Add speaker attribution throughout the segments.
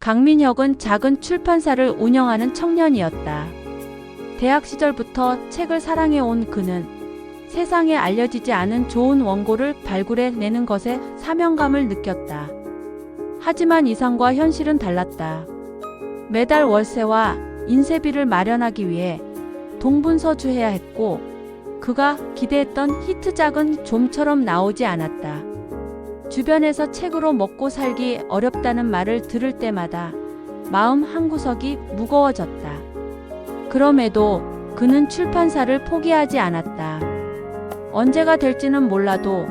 Speaker 1: 강민혁은 작은 출판사를 운영하는 청년이었다. 대학 시절부터 책을 사랑해온 그는 세상에 알려지지 않은 좋은 원고를 발굴해내는 것에 사명감을 느꼈다. 하지만 이상과 현실은 달랐다. 매달 월세와 인쇄비를 마련하기 위해 동분서주해야 했고 그가 기대했던 히트작은 좀처럼 나오지 않았다. 주변에서 책으로 먹고 살기 어렵다는 말을 들을 때마다 마음 한구석이 무거워졌다. 그럼에도 그는 출판사를 포기하지 않았다. 언제가 될지는 몰라도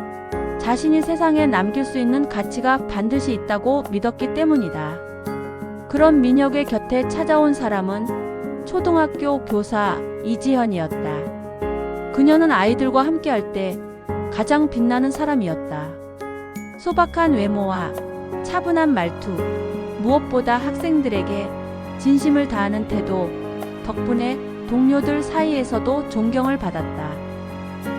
Speaker 1: 자신이 세상에 남길 수 있는 가치가 반드시 있다고 믿었기 때문이다. 그런 민혁의 곁에 찾아온 사람은 초등학교 교사 이지현이었다. 그녀는 아이들과 함께할 때 가장 빛나는 사람이었다. 소박한 외모와 차분한 말투, 무엇보다 학생들에게 진심을 다하는 태도 덕분에 동료들 사이에서도 존경을 받았다.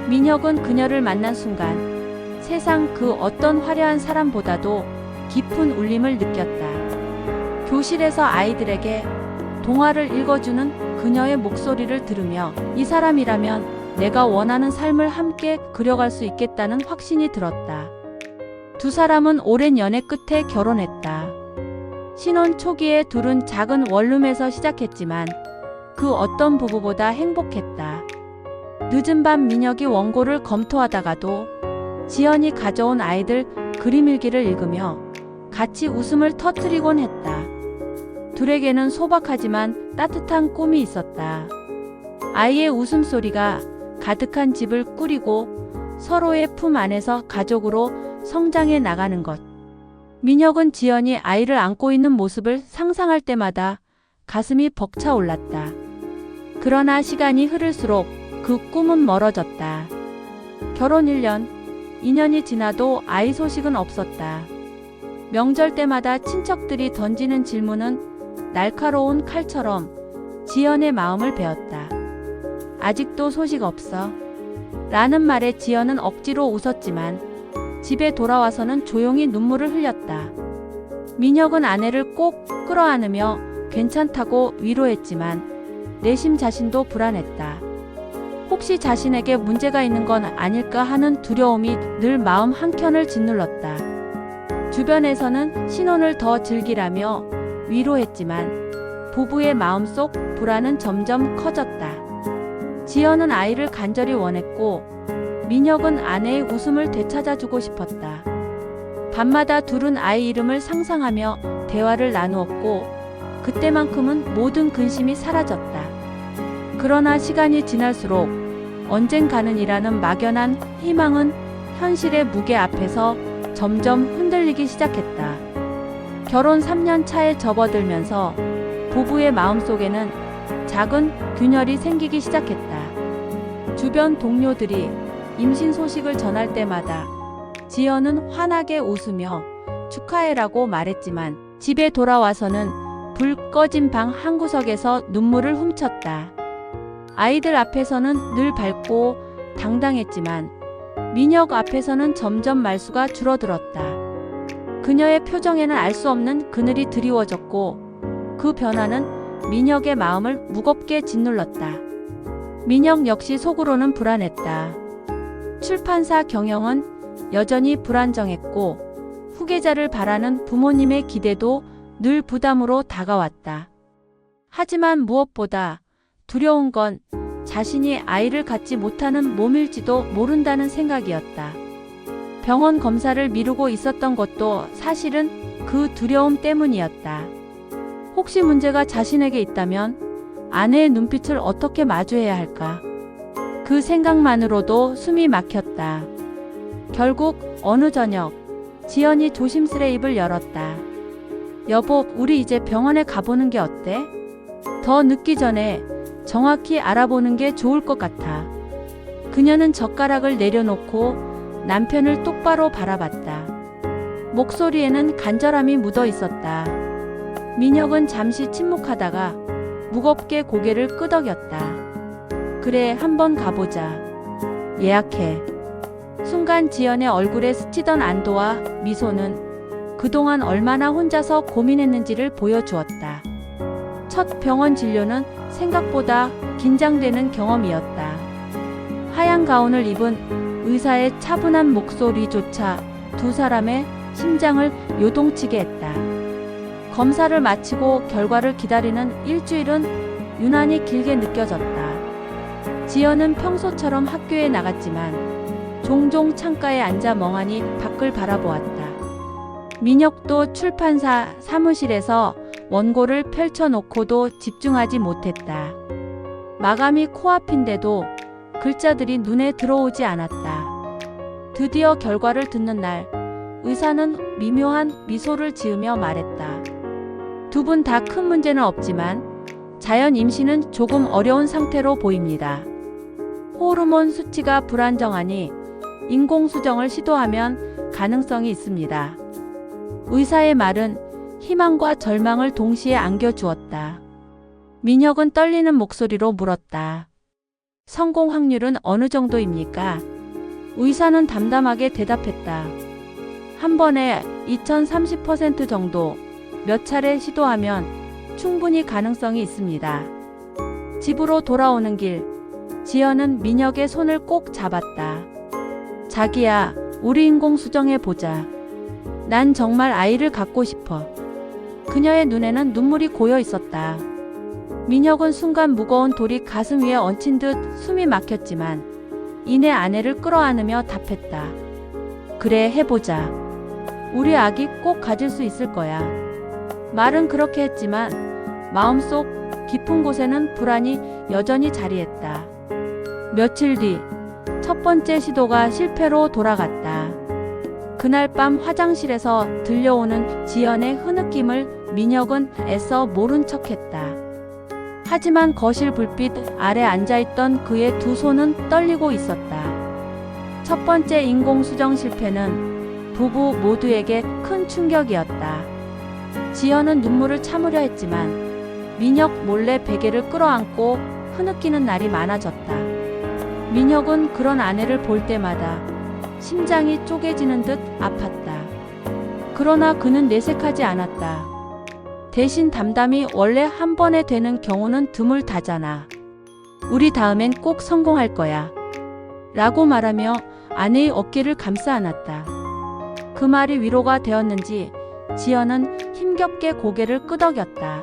Speaker 1: 민혁은 그녀를 만난 순간 세상 그 어떤 화려한 사람보다도 깊은 울림을 느꼈다. 교실에서 아이들에게 동화를 읽어주는 그녀의 목소리를 들으며 이 사람이라면 내가 원하는 삶을 함께 그려갈 수 있겠다는 확신이 들었다. 두 사람은 오랜 연애 끝에 결혼했다. 신혼 초기에 둘은 작은 원룸에서 시작했지만 그 어떤 부부보다 행복했다. 늦은 밤 민혁이 원고를 검토하다가도 지연이 가져온 아이들 그림일기를 읽으며 같이 웃음을 터뜨리곤 했다. 둘에게는 소박하지만 따뜻한 꿈이 있었다. 아이의 웃음소리가 가득한 집을 꾸리고 서로의 품 안에서 가족으로 성장해 나가는 것. 민혁은 지연이 아이를 안고 있는 모습을 상상할 때마다 가슴이 벅차올랐다. 그러나 시간이 흐를수록 그 꿈은 멀어졌다. 결혼 1년, 2년이 지나도 아이 소식은 없었다. 명절 때마다 친척들이 던지는 질문은 날카로운 칼처럼 지연의 마음을 베었다. 아직도 소식 없어? 라는 말에 지연은 억지로 웃었지만 집에 돌아와서는 조용히 눈물을 흘렸다. 민혁은 아내를 꼭 끌어안으며 괜찮다고 위로했지만 내심 자신도 불안했다. 혹시 자신에게 문제가 있는 건 아닐까 하는 두려움이 늘 마음 한켠을 짓눌렀다. 주변에서는 신혼을 더 즐기라며 위로했지만 부부의 마음속 불안은 점점 커졌다. 지연은 아이를 간절히 원했고 민혁은 아내의 웃음을 되찾아주고 싶었다. 밤마다 둘은 아이 이름을 상상하며 대화를 나누었고 그때만큼은 모든 근심이 사라졌다. 그러나 시간이 지날수록 언젠가는이라는 막연한 희망은 현실의 무게 앞에서 점점 흔들리기 시작했다. 결혼 3년 차에 접어들면서 부부의 마음속에는 작은 균열이 생기기 시작했다. 주변 동료들이 임신 소식을 전할 때마다 지연은 환하게 웃으며 축하해라고 말했지만 집에 돌아와서는 불 꺼진 방 한구석에서 눈물을 훔쳤다. 아이들 앞에서는 늘 밝고 당당했지만 민혁 앞에서는 점점 말수가 줄어들었다. 그녀의 표정에는 알 수 없는 그늘이 드리워졌고 그 변화는 민혁의 마음을 무겁게 짓눌렀다. 민혁 역시 속으로는 불안했다. 출판사 경영은 여전히 불안정했고 후계자를 바라는 부모님의 기대도 늘 부담으로 다가왔다. 하지만 무엇보다 두려운 건 자신이 아이를 갖지 못하는 몸일지도 모른다는 생각이었다. 병원 검사를 미루고 있었던 것도 사실은 그 두려움 때문이었다. 혹시 문제가 자신에게 있다면 아내의 눈빛을 어떻게 마주해야 할까? 그 생각만으로도 숨이 막혔다. 결국 어느 저녁 지연이 조심스레 입을 열었다. 여보, 우리 이제 병원에 가보는 게 어때? 더 늦기 전에 정확히 알아보는 게 좋을 것 같아. 그녀는 젓가락을 내려놓고 남편을 똑바로 바라봤다. 목소리에는 간절함이 묻어 있었다. 민혁은 잠시 침묵하다가 무겁게 고개를 끄덕였다. 그래, 한번 가보자. 예약해. 순간 지연의 얼굴에 스치던 안도와 미소는 그동안 얼마나 혼자서 고민했는지를 보여주었다. 첫 병원 진료는 생각보다 긴장되는 경험이었다. 하얀 가운을 입은 의사의 차분한 목소리조차 두 사람의 심장을 요동치게 했다. 검사를 마치고 결과를 기다리는 일주일은 유난히 길게 느껴졌다. 지연은 평소처럼 학교에 나갔지만 종종 창가에 앉아 멍하니 밖을 바라보았다. 민혁도 출판사 사무실에서 원고를 펼쳐놓고도 집중하지 못했다. 마감이 코앞인데도 글자들이 눈에 들어오지 않았다. 드디어 결과를 듣는 날, 의사는 미묘한 미소를 지으며 말했다. 두 분 다 큰 문제는 없지만 자연 임신은 조금 어려운 상태로 보입니다. 호르몬 수치가 불안정하니 인공수정을 시도하면 가능성이 있습니다. 의사의 말은 희망과 절망을 동시에 안겨주었다. 민혁은 떨리는 목소리로 물었다. 성공 확률은 어느 정도입니까? 의사는 담담하게 대답했다. 한 번에 2030% 정도, 몇 차례 시도하면 충분히 가능성이 있습니다. 집으로 돌아오는 길, 지연은 민혁의 손을 꼭 잡았다. 자기야, 우리 인공수정해 보자. 난 정말 아이를 갖고 싶어. 그녀의 눈에는 눈물이 고여 있었다. 민혁은 순간 무거운 돌이 가슴 위에 얹힌 듯 숨이 막혔지만 이내 아내를 끌어안으며 답했다. 그래, 해보자. 우리 아기 꼭 가질 수 있을 거야. 말은 그렇게 했지만 마음속 깊은 곳에는 불안이 여전히 자리했다. 며칠 뒤 첫 번째 시도가 실패로 돌아갔다. 그날 밤 화장실에서 들려오는 지연의 흐느낌을 민혁은 애써 모른 척했다. 하지만 거실 불빛 아래 앉아있던 그의 두 손은 떨리고 있었다. 첫 번째 인공수정 실패는 부부 모두에게 큰 충격이었다. 지연은 눈물을 참으려 했지만 민혁 몰래 베개를 끌어안고 흐느끼는 날이 많아졌다. 민혁은 그런 아내를 볼 때마다 심장이 쪼개지는 듯 아팠다. 그러나 그는 내색하지 않았다. 대신 담담히 원래 한 번에 되는 경우는 드물다잖아. 우리 다음엔 꼭 성공할 거야. 라고 말하며 아내의 어깨를 감싸 안았다. 그 말이 위로가 되었는지 지연은 힘겹게 고개를 끄덕였다.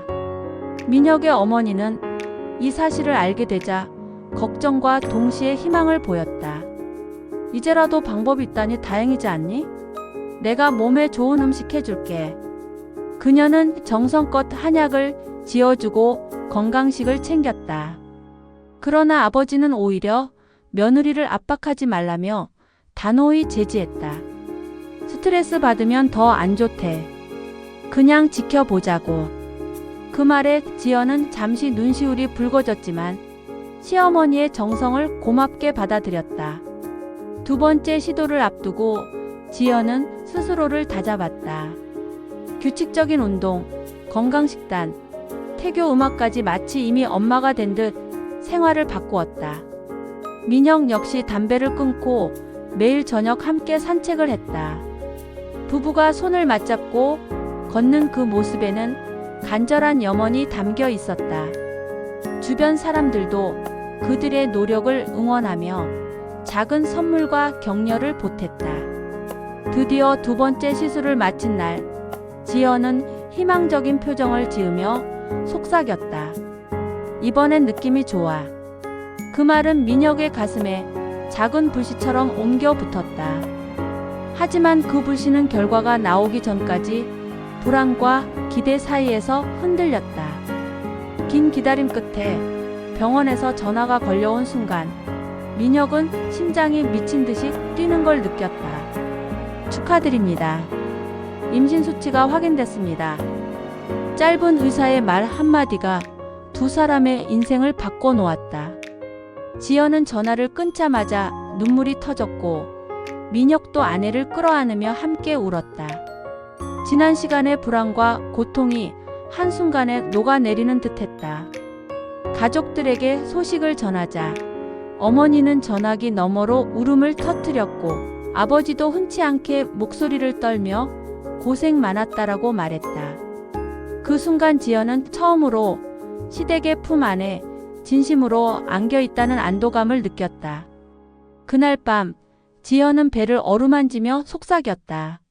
Speaker 1: 민혁의 어머니는 이 사실을 알게 되자 걱정과 동시에 희망을 보였다. 이제라도 방법이 있다니 다행이지 않니? 내가 몸에 좋은 음식 해줄게. 그녀는 정성껏 한약을 지어주고 건강식을 챙겼다. 그러나 아버지는 오히려 며느리를 압박하지 말라며 단호히 제지했다. 스트레스 받으면 더 안 좋대. 그냥 지켜보자고. 그 말에 지연은 잠시 눈시울이 붉어졌지만 시어머니의 정성을 고맙게 받아들였다. 두 번째 시도를 앞두고 지연은 스스로를 다잡았다. 규칙적인 운동, 건강식단, 태교 음악까지 마치 이미 엄마가 된 듯 생활을 바꾸었다. 민혁 역시 담배를 끊고 매일 저녁 함께 산책을 했다. 부부가 손을 맞잡고 걷는 그 모습에는 간절한 염원이 담겨 있었다. 주변 사람들도 그들의 노력을 응원하며 작은 선물과 격려를 보탰다. 드디어 두 번째 시술을 마친 날, 지연은 희망적인 표정을 지으며 속삭였다. 이번엔 느낌이 좋아. 그 말은 민혁의 가슴에 작은 불씨처럼 옮겨 붙었다. 하지만 그 불씨는 결과가 나오기 전까지 불안과 기대 사이에서 흔들렸다. 긴 기다림 끝에 병원에서 전화가 걸려온 순간 민혁은 심장이 미친 듯이 뛰는 걸 느꼈다. 축하드립니다. 임신 수치가 확인됐습니다. 짧은 의사의 말 한마디가 두 사람의 인생을 바꿔놓았다. 지연은 전화를 끊자마자 눈물이 터졌고 민혁도 아내를 끌어안으며 함께 울었다. 지난 시간의 불안과 고통이 한순간에 녹아내리는 듯했다. 가족들에게 소식을 전하자 어머니는 전화기 너머로 울음을 터뜨렸고 아버지도 흔치 않게 목소리를 떨며 고생 많았다라고 말했다. 그 순간 지연은 처음으로 시댁의 품 안에 진심으로 안겨있다는 안도감을 느꼈다. 그날 밤 지연은 배를 어루만지며 속삭였다.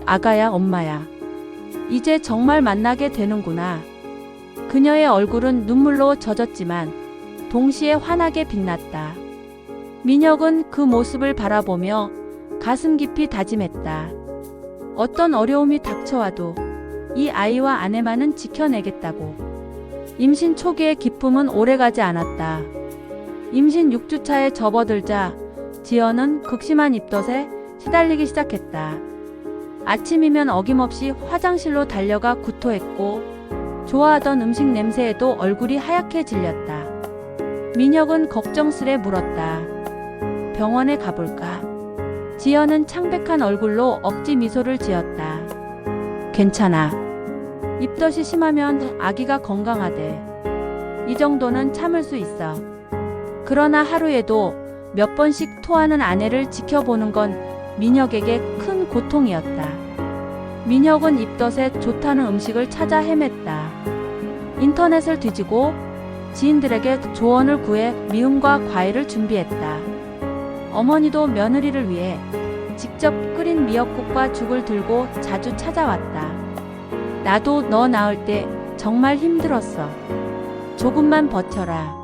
Speaker 1: 아가야, 엄마야. 이제 정말 만나게 되는구나. 그녀의 얼굴은 눈물로 젖었지만 동시에 환하게 빛났다. 민혁은 그 모습을 바라보며 가슴 깊이 다짐했다. 어떤 어려움이 닥쳐와도 이 아이와 아내만은 지켜내겠다고. 임신 초기의 기쁨은 오래가지 않았다. 임신 6주차에 접어들자 지연은 극심한 입덧에 시달리기 시작했다. 아침이면 어김없이 화장실로 달려가 구토했고 좋아하던 음식 냄새에도 얼굴이 하얗게 질렸다. 민혁은 걱정스레 물었다. 병원에 가볼까? 지연은 창백한 얼굴로 억지 미소를 지었다. 괜찮아. 입덧이 심하면 아기가 건강하대. 이 정도는 참을 수 있어. 그러나 하루에도 몇 번씩 토하는 아내를 지켜보는 건 민혁에게 큰 고통이었다. 민혁은 입덧에 좋다는 음식을 찾아 헤맸다. 인터넷을 뒤지고 지인들에게 조언을 구해 미음과 과일을 준비했다. 어머니도 며느리를 위해 직접 끓인 미역국과 죽을 들고 자주 찾아왔다. 나도 너 낳을 때 정말 힘들었어. 조금만 버텨라.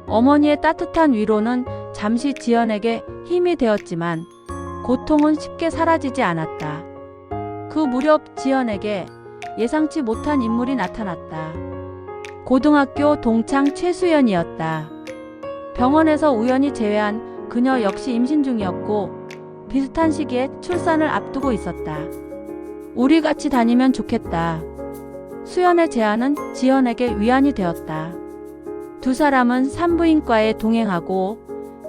Speaker 1: 어머니의 따뜻한 위로는 잠시 지연에게 힘이 되었지만 고통은 쉽게 사라지지 않았다. 그 무렵 지연에게 예상치 못한 인물이 나타났다. 고등학교 동창 최수연이었다. 병원에서 우연히 제외한 그녀 역시 임신 중이었고 비슷한 시기에 출산을 앞두고 있었다. 우리 같이 다니면 좋겠다. 수연의 제안은 지연에게 위안이 되었다. 두 사람은 산부인과에 동행하고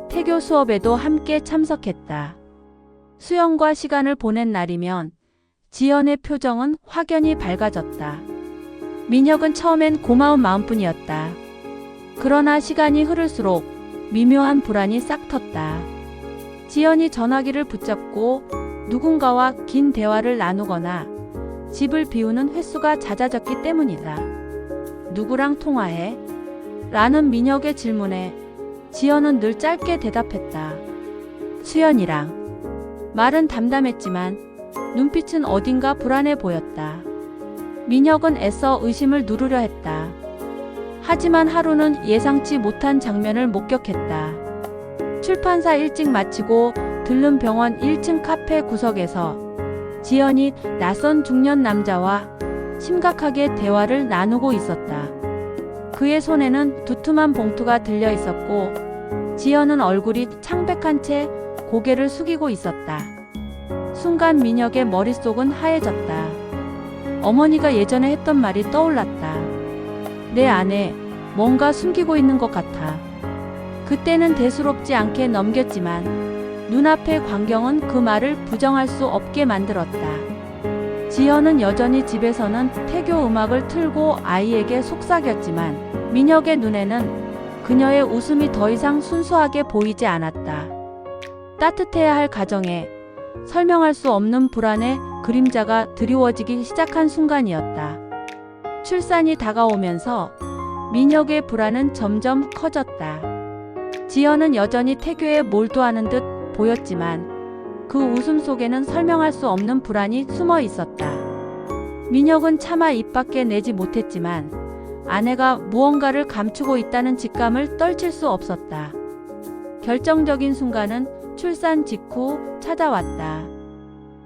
Speaker 1: 태교 수업에도 함께 참석했다. 수연과 시간을 보낸 날이면 지연의 표정은 확연히 밝아졌다. 민혁은 처음엔 고마운 마음뿐이었다. 그러나 시간이 흐를수록 미묘한 불안이 싹 텄다. 지연이 전화기를 붙잡고 누군가와 긴 대화를 나누거나 집을 비우는 횟수가 잦아졌기 때문이다. 누구랑 통화해? 라는 민혁의 질문에 지연은 늘 짧게 대답했다. 수연이랑. 말은 담담했지만 눈빛은 어딘가 불안해 보였다. 민혁은 애써 의심을 누르려 했다. 하지만 하루는 예상치 못한 장면을 목격했다. 출판사 일찍 마치고 들른 병원 1층 카페 구석에서 지연이 낯선 중년 남자와 심각하게 대화를 나누고 있었다. 그의 손에는 두툼한 봉투가 들려 있었고 지연은 얼굴이 창백한 채 고개를 숙이고 있었다. 순간 민혁의 머릿속은 하얘졌다. 어머니가 예전에 했던 말이 떠올랐다. 내 안에 뭔가 숨기고 있는 것 같아. 그때는 대수롭지 않게 넘겼지만 눈앞의 광경은 그 말을 부정할 수 없게 만들었다. 지연은 여전히 집에서는 태교 음악을 틀고 아이에게 속삭였지만 민혁의 눈에는 그녀의 웃음이 더 이상 순수하게 보이지 않았다. 따뜻해야 할 가정에 설명할 수 없는 불안의 그림자가 드리워지기 시작한 순간이었다. 출산이 다가오면서 민혁의 불안은 점점 커졌다. 지연은 여전히 태교에 몰두하는 듯 보였지만 그 웃음 속에는 설명할 수 없는 불안이 숨어 있었다. 민혁은 차마 입 밖에 내지 못했지만 아내가 무언가를 감추고 있다는 직감을 떨칠 수 없었다. 결정적인 순간은 출산 직후 찾아왔다.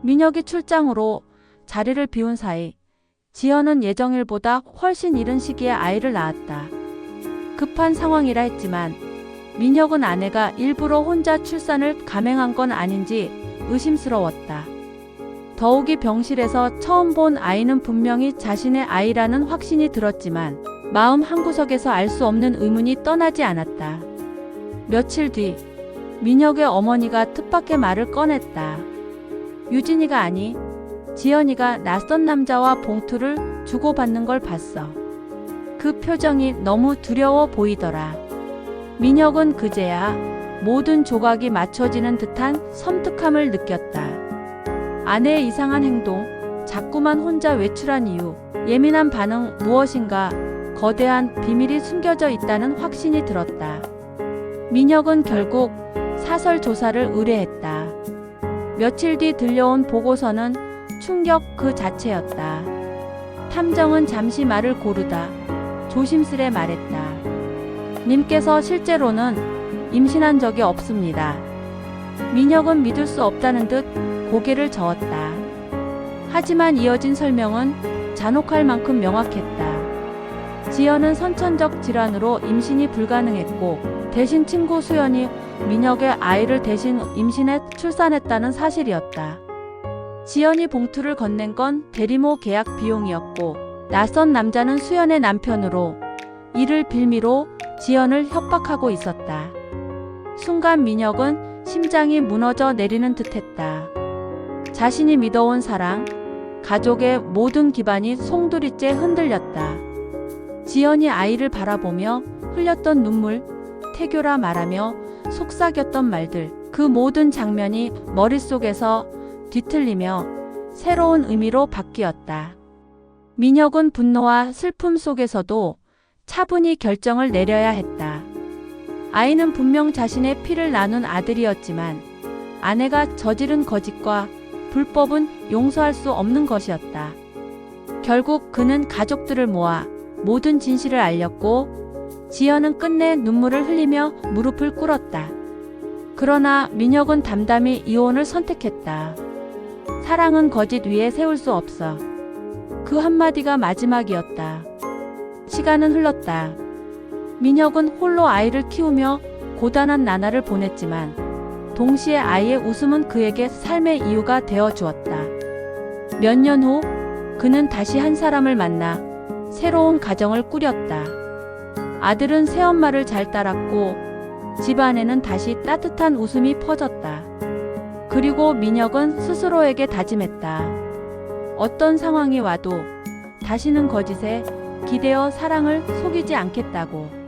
Speaker 1: 민혁이 출장으로 자리를 비운 사이 지연은 예정일보다 훨씬 이른 시기에 아이를 낳았다. 급한 상황이라 했지만 민혁은 아내가 일부러 혼자 출산을 감행한 건 아닌지 의심스러웠다. 더욱이 병실에서 처음 본 아이는 분명히 자신의 아이라는 확신이 들었지만 마음 한구석에서 알 수 없는 의문이 떠나지 않았다. 며칠 뒤 민혁의 어머니가 뜻밖의 말을 꺼냈다. 유진이가 아니 지연이가 낯선 남자와 봉투를 주고받는 걸 봤어. 그 표정이 너무 두려워 보이더라. 민혁은 그제야 모든 조각이 맞춰지는 듯한 섬뜩함을 느꼈다. 아내의 이상한 행동, 자꾸만 혼자 외출한 이유, 예민한 반응 무엇인가 거대한 비밀이 숨겨져 있다는 확신이 들었다. 민혁은 결국 사설 조사를 의뢰했다. 며칠 뒤 들려온 보고서는 충격 그 자체였다. 탐정은 잠시 말을 고르다 조심스레 말했다. 님께서 실제로는 임신한 적이 없습니다. 민혁은 믿을 수 없다는 듯 고개를 저었다. 하지만 이어진 설명은 잔혹할 만큼 명확했다. 지연은 선천적 질환으로 임신이 불가능했고 대신 친구 수연이 민혁의 아이를 대신 임신해 출산했다는 사실이었다. 지연이 봉투를 건넨 건 대리모 계약 비용이었고 낯선 남자는 수연의 남편으로 이를 빌미로 지연을 협박하고 있었다. 순간 민혁은 심장이 무너져 내리는 듯했다. 자신이 믿어온 사랑, 가족의 모든 기반이 송두리째 흔들렸다. 지연이 아이를 바라보며 흘렸던 눈물, 태교라 말하며 속삭였던 말들, 그 모든 장면이 머릿속에서 뒤틀리며 새로운 의미로 바뀌었다. 민혁은 분노와 슬픔 속에서도 차분히 결정을 내려야 했다. 아이는 분명 자신의 피를 나눈 아들이었지만 아내가 저지른 거짓과 불법은 용서할 수 없는 것이었다. 결국 그는 가족들을 모아 모든 진실을 알렸고 지연은 끝내 눈물을 흘리며 무릎을 꿇었다. 그러나 민혁은 담담히 이혼을 선택했다. 사랑은 거짓 위에 세울 수 없어. 그 한마디가 마지막이었다. 시간은 흘렀다. 민혁은 홀로 아이를 키우며 고단한 나날을 보냈지만 동시에 아이의 웃음은 그에게 삶의 이유가 되어 주었다. 몇 년 후 그는 다시 한 사람을 만나 새로운 가정을 꾸렸다. 아들은 새엄마를 잘 따랐고 집안에는 다시 따뜻한 웃음이 퍼졌다. 그리고 민혁은 스스로에게 다짐했다. 어떤 상황이 와도 다시는 거짓에 기대어 사랑을 속이지 않겠다고.